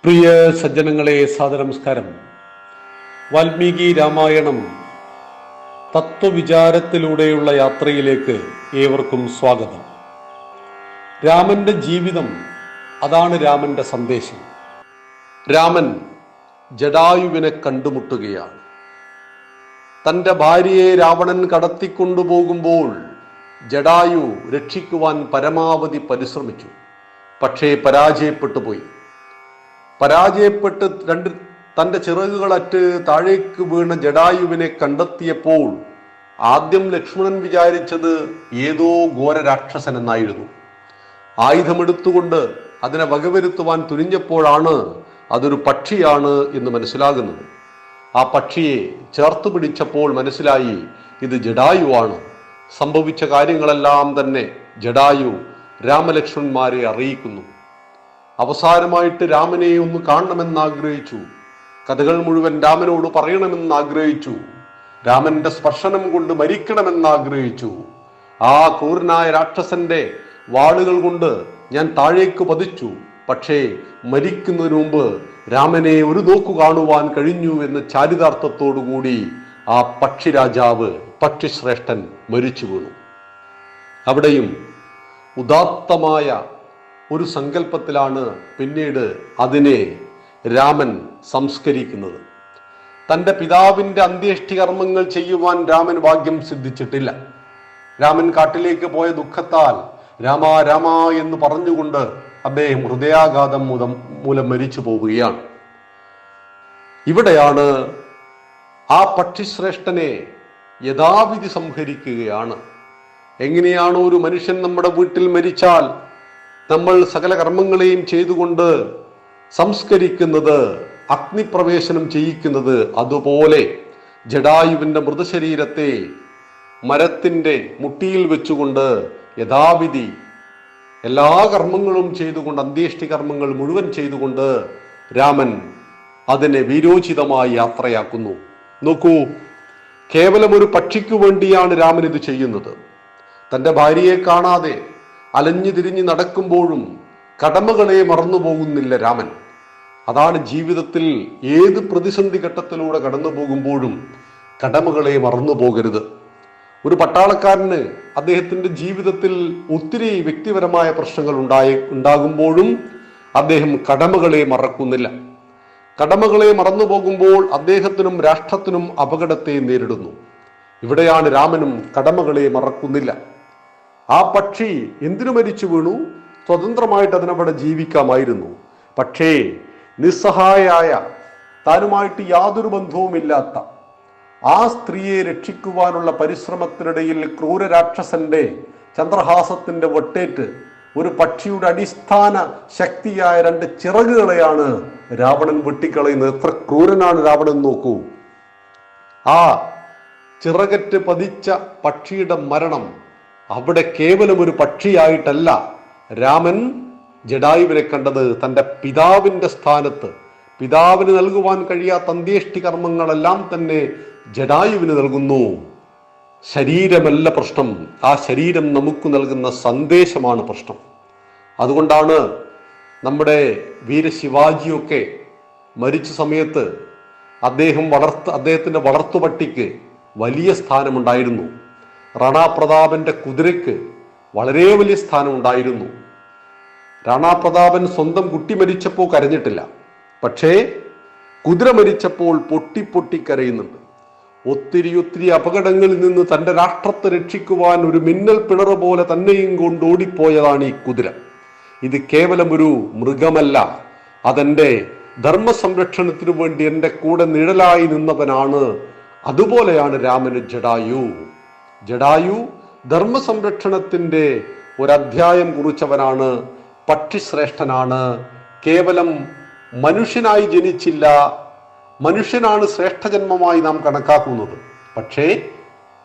പ്രിയ സജ്ജനങ്ങളെ, സാദരനമസ്കാരം. വാൽമീകി രാമായണം തത്വവിചാരത്തിലൂടെയുള്ള യാത്രയിലേക്ക് ഏവർക്കും സ്വാഗതം. രാമന്റെ ജീവിതം, അതാണ് രാമന്റെ സന്ദേശം. രാമൻ ജടായുവിനെ കണ്ടുമുട്ടുകയാണ്. തൻ്റെ ഭാര്യയെ രാവണൻ കടത്തിക്കൊണ്ടുപോകുമ്പോൾ ജടായു രക്ഷിക്കുവാൻ പരമാവധി പരിശ്രമിച്ചു. പക്ഷേ പരാജയപ്പെട്ട് തൻ്റെ ചിറകുകളറ്റ് താഴേക്ക് വീണ ജടായുവിനെ കണ്ടെത്തിയപ്പോൾ ആദ്യം ലക്ഷ്മണൻ വിചാരിച്ചത് ഏതോ ഘോര രാക്ഷസൻ എന്നായിരുന്നു. ആയുധമെടുത്തുകൊണ്ട് അതിനെ വകവരുത്തുവാൻ തുനിഞ്ഞപ്പോഴാണ് അതൊരു പക്ഷിയാണ് എന്ന് മനസ്സിലാകുന്നത്. ആ പക്ഷിയെ ചേർത്ത് പിടിച്ചപ്പോൾ മനസ്സിലായി ഇത് ജടായുവാണ്. സംഭവിച്ച കാര്യങ്ങളെല്ലാം തന്നെ ജടായു രാമലക്ഷ്മണന്മാരെ അറിയിക്കുന്നു. അവസാനമായിട്ട് രാമനെ ഒന്ന് കാണണമെന്ന് ആഗ്രഹിച്ചു. കഥകൾ മുഴുവൻ രാമനോട് പറയണമെന്ന് ആഗ്രഹിച്ചു. രാമന്റെ സ്പർശനം കൊണ്ട് മരിക്കണമെന്ന് ആഗ്രഹിച്ചു. ആ ക്രൂരനായ രാക്ഷസന്റെ വാളുകൾ കൊണ്ട് ഞാൻ താഴേക്ക് പതിച്ചു. പക്ഷേ മരിക്കുന്നതിന് മുമ്പ് രാമനെ ഒരു നോക്കു കാണുവാൻ കഴിഞ്ഞു എന്ന ചാരിതാർത്ഥത്തോടുകൂടി ആ പക്ഷിരാജാവ്, പക്ഷിശ്രേഷ്ഠൻ മരിച്ചു വീണു. അവിടെയും ഉദാത്തമായ ഒരു സങ്കല്പത്തിലാണ് പിന്നീട് അതിനെ രാമൻ സംസ്കരിക്കുന്നത്. തൻ്റെ പിതാവിൻ്റെ അന്ത്യേഷ്ടി കർമ്മങ്ങൾ ചെയ്യുവാൻ രാമൻ ഭാഗ്യം സിദ്ധിച്ചിട്ടില്ല. രാമൻ കാട്ടിലേക്ക് പോയ ദുഃഖത്താൽ രാമ രാമ എന്ന് പറഞ്ഞുകൊണ്ട് അദ്ദേഹം ഹൃദയാഘാതം മൂലം മരിച്ചു പോവുകയാണ്. ഇവിടെയാണ് ആ പക്ഷിശ്രേഷ്ഠനെ യഥാവിധി സംഹരിക്കുകയാണ്. എങ്ങനെയാണോ ഒരു മനുഷ്യൻ നമ്മുടെ വീട്ടിൽ മരിച്ചാൽ നമ്മൾ സകല കർമ്മങ്ങളെയും ചെയ്തുകൊണ്ട് സംസ്കരിക്കുന്നത്, അഗ്നിപ്രവേശനം ചെയ്യിക്കുന്നത്, അതുപോലെ ജടായുവിൻ്റെ മൃതശരീരത്തെ മരത്തിൻ്റെ മുട്ടിയിൽ വെച്ചുകൊണ്ട് യഥാവിധി എല്ലാ കർമ്മങ്ങളും ചെയ്തുകൊണ്ട്, അന്ത്യേഷ്ടി കർമ്മങ്ങൾ മുഴുവൻ ചെയ്തുകൊണ്ട് രാമൻ അതിനെ വീരോചിതമായി യാത്രയാക്കുന്നു. നോക്കൂ, കേവലം ഒരു പക്ഷിക്കു വേണ്ടിയാണ് രാമൻ ഇത് ചെയ്യുന്നത്. തൻ്റെ ഭാര്യയെ കാണാതെ അലഞ്ഞു തിരിഞ്ഞ് നടക്കുമ്പോഴും കടമകളെ മറന്നുപോകുന്നില്ല രാമൻ. അതാണ് ജീവിതത്തിൽ ഏത് പ്രതിസന്ധി ഘട്ടത്തിലൂടെ കടന്നു പോകുമ്പോഴും കടമകളെ മറന്നു പോകരുത്. ഒരു പട്ടാളക്കാരന് അദ്ദേഹത്തിൻ്റെ ജീവിതത്തിൽ ഒത്തിരി വ്യക്തിപരമായ പ്രശ്നങ്ങൾ ഉണ്ടാകുമ്പോഴും അദ്ദേഹം കടമകളെ മറക്കുന്നില്ല. കടമകളെ മറന്നു പോകുമ്പോൾ അദ്ദേഹത്തിനും രാഷ്ട്രത്തിനും അപകടത്തെ നേരിടുന്നു. ഇവിടെയാണ് രാമനും കടമകളെ മറക്കുന്നില്ല. ആ പക്ഷി എന്തിനു മരിച്ചു വീണു? സ്വതന്ത്രമായിട്ട് അതിനവിടെ ജീവിക്കാമായിരുന്നു. പക്ഷേ നിസ്സഹായായ, താനുമായിട്ട് യാതൊരു ബന്ധവുമില്ലാത്ത ആ സ്ത്രീയെ രക്ഷിക്കുവാനുള്ള പരിശ്രമത്തിനിടയിൽ ക്രൂരരാക്ഷസന്റെ ചന്ദ്രഹാസത്തിന്റെ വെട്ടേറ്റ് ഒരു പക്ഷിയുടെ അടിസ്ഥാന ശക്തിയായ 2 ചിറകുകളെയാണ് രാവണൻ വെട്ടിക്കളയുന്നത്. എത്ര ക്രൂരനാണ് രാവണൻ നോക്കൂ. ആ ചിറകറ്റ് പതിച്ച പക്ഷിയുടെ മരണം അവിടെ കേവലം ഒരു പക്ഷിയായിട്ടല്ല രാമൻ ജടായുവിനെ കണ്ടത്. തൻ്റെ പിതാവിൻ്റെ സ്ഥാനത്ത്, പിതാവിന് നൽകുവാൻ കഴിയാത്ത അന്ത്യേഷ്ടി കർമ്മങ്ങളെല്ലാം തന്നെ ജടായുവിന് നൽകുന്നു. ശരീരമല്ല പ്രശ്നം, ആ ശരീരം നമുക്ക് നൽകുന്ന സന്ദേശമാണ് പ്രശ്നം. അതുകൊണ്ടാണ് നമ്മുടെ വീരശിവാജിയൊക്കെ മരിച്ച സമയത്ത് അദ്ദേഹത്തിൻ്റെ വളർത്തുപട്ടിക്ക് വലിയ സ്ഥാനമുണ്ടായിരുന്നു. റാണാപ്രതാപന്റെ കുതിരയ്ക്ക് വളരെ വലിയ സ്ഥാനമുണ്ടായിരുന്നു. റാണാപ്രതാപൻ സ്വന്തം കുട്ടി മരിച്ചപ്പോൾ കരഞ്ഞിട്ടില്ല. പക്ഷേ കുതിര മരിച്ചപ്പോൾ പൊട്ടി കരയുന്നുണ്ട്. ഒത്തിരി അപകടങ്ങളിൽ നിന്ന് തൻ്റെ രാഷ്ട്രത്തെ രക്ഷിക്കുവാൻ ഒരു മിന്നൽ പിണറ് പോലെ തന്നെയും കൊണ്ട് ഓടിപ്പോയതാണ് ഈ കുതിര. ഇത് കേവലം ഒരു മൃഗമല്ല, അതെൻ്റെ ധർമ്മസംരക്ഷണത്തിനു വേണ്ടി എൻ്റെ കൂടെ നിഴലായി നിന്നവനാണ്. അതുപോലെയാണ് രാമന് ജടായു ധർമ്മസംരക്ഷണത്തിൻ്റെ ഒരധ്യായം കുറിച്ചവനാണ്, പക്ഷിശ്രേഷ്ഠനാണ്. കേവലം മനുഷ്യനായി ജനിച്ചില്ല, മനുഷ്യനാണ് ശ്രേഷ്ഠജന്മമായി നാം കണക്കാക്കുന്നത്. പക്ഷേ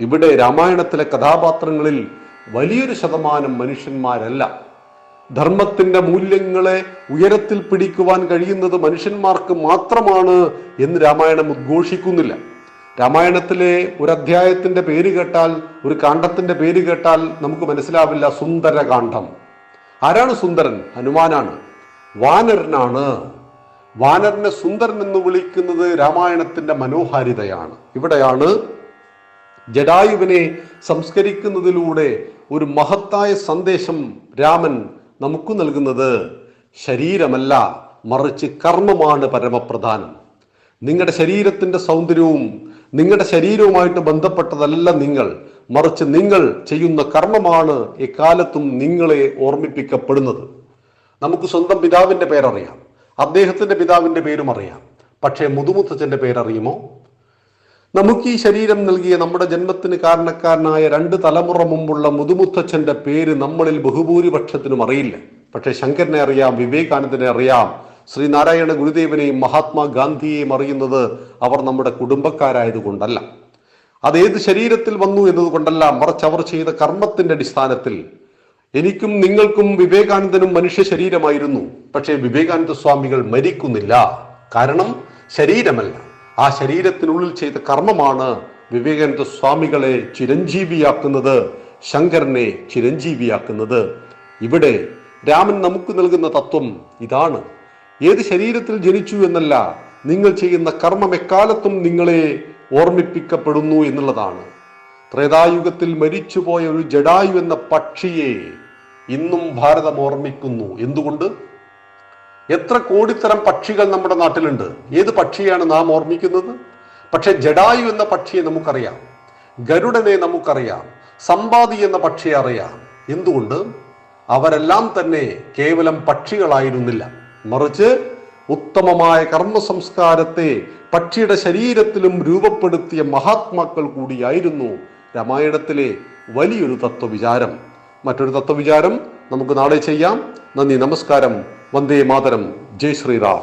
ഇവിടെ രാമായണത്തിലെ കഥാപാത്രങ്ങളിൽ വലിയൊരു ശതമാനം മനുഷ്യന്മാരല്ല. ധർമ്മത്തിൻ്റെ മൂല്യങ്ങളെ ഉയരത്തിൽ പിടിക്കുവാൻ കഴിയുന്നത് മനുഷ്യന്മാർക്ക് മാത്രമാണ് എന്ന് രാമായണം ഉദ്ഘോഷിക്കുന്നില്ല. രാമായണത്തിലെ ഒരു അധ്യായത്തിന്റെ പേര് കേട്ടാൽ, ഒരു കാണ്ഡത്തിന്റെ പേര് കേട്ടാൽ നമുക്ക് മനസ്സിലാവില്ല. സുന്ദരകാന്ഡം. ആരാണ് സുന്ദരൻ? ഹനുമാനാണ്. വാനരനാണ്. വാനരനെ സുന്ദരൻ എന്ന് വിളിക്കുന്നത് രാമായണത്തിന്റെ മനോഹാരിതയാണ്. ഇവിടെയാണ് ജടായുവിനെ സംസ്കരിക്കുന്നതിലൂടെ ഒരു മഹത്തായ സന്ദേശം രാമൻ നമുക്ക് നൽകുന്നത്. ശരീരമല്ല, മറിച്ച് കർമ്മമാണ് പരമപ്രധാനം. നിങ്ങളുടെ ശരീരത്തിന്റെ സൗന്ദര്യവും നിങ്ങളുടെ ശരീരവുമായിട്ട് ബന്ധപ്പെട്ടതല്ല നിങ്ങൾ, മറിച്ച് നിങ്ങൾ ചെയ്യുന്ന കർമ്മമാണ് എക്കാലത്തും നിങ്ങളെ ഓർമ്മിപ്പിക്കപ്പെടുന്നത്. നമുക്ക് സ്വന്തം പിതാവിന്റെ പേരറിയാം, അദ്ദേഹത്തിന്റെ പിതാവിന്റെ പേരും അറിയാം. പക്ഷേ മുതുമുത്തച്ഛന്റെ പേരറിയുമോ? നമുക്ക് ഈ ശരീരം നൽകിയ നമ്മുടെ ജന്മത്തിന് കാരണക്കാരനായ 2 തലമുറ മുമ്പുള്ള മുതുമുത്തച്ഛന്റെ പേര് നമ്മളിൽ ബഹുഭൂരിപക്ഷത്തിനും അറിയില്ല. പക്ഷേ ശങ്കരനെ അറിയാം, വിവേകാനന്ദനെ അറിയാം, ശ്രീനാരായണ ഗുരുദേവനെയും മഹാത്മാഗാന്ധിയെയും അറിയുന്നത് അവർ നമ്മുടെ കുടുംബക്കാരായതുകൊണ്ടല്ല, അതേത് ശരീരത്തിൽ വന്നു എന്നതുകൊണ്ടല്ല, മറിച്ച് അവർ ചെയ്ത കർമ്മത്തിന്റെ അടിസ്ഥാനത്തിൽ. എനിക്കും നിങ്ങൾക്കും വിവേകാനന്ദനും മനുഷ്യ ശരീരമായിരുന്നു. പക്ഷേ വിവേകാനന്ദ സ്വാമികൾ മരിക്കുന്നില്ല. കാരണം ശരീരമല്ല, ആ ശരീരത്തിനുള്ളിൽ ചെയ്ത കർമ്മമാണ് വിവേകാനന്ദ സ്വാമികളെ ചിരഞ്ജീവിയാക്കുന്നത്, ശങ്കരനെ ചിരഞ്ജീവിയാക്കുന്നത്. ഇവിടെ രാമൻ നമുക്ക് നൽകുന്ന തത്വം ഇതാണ്. ഏത് ശരീരത്തിൽ ജനിച്ചു എന്നല്ല, നിങ്ങൾ ചെയ്യുന്ന കർമ്മം എക്കാലത്തും നിങ്ങളെ ഓർമ്മിപ്പിക്കപ്പെടുന്നു എന്നുള്ളതാണ്. ത്രേതായുഗത്തിൽ മരിച്ചുപോയ ഒരു ജടായു എന്ന പക്ഷിയെ ഇന്നും ഭാരതം ഓർമ്മിക്കുന്നു. എന്തുകൊണ്ട്? എത്ര കോടിത്തരം പക്ഷികൾ നമ്മുടെ നാട്ടിലുണ്ട്. ഏത് പക്ഷിയാണ് നാം ഓർമ്മിക്കുന്നത്? പക്ഷെ ജടായു എന്ന പക്ഷിയെ നമുക്കറിയാം, ഗരുഡനെ നമുക്കറിയാം, സമ്പാദി എന്ന പക്ഷിയെ അറിയാം. എന്തുകൊണ്ട്? അവരെല്ലാം തന്നെ കേവലം പക്ഷികളായിരുന്നില്ല, മറിച്ച് ഉത്തമമായ കർമ്മ സംസ്കാരത്തെ പക്ഷിയുടെ ശരീരത്തിലും രൂപപ്പെടുത്തിയ മഹാത്മാക്കൾ കൂടിയായിരുന്നു. രാമായണത്തിലെ വലിയൊരു തത്വവിചാരം. മറ്റൊരു തത്വവിചാരം നമുക്ക് നാളെ ചെയ്യാം. നന്ദി, നമസ്കാരം. വന്ദേ മാതരം. ജയ് ശ്രീറാം.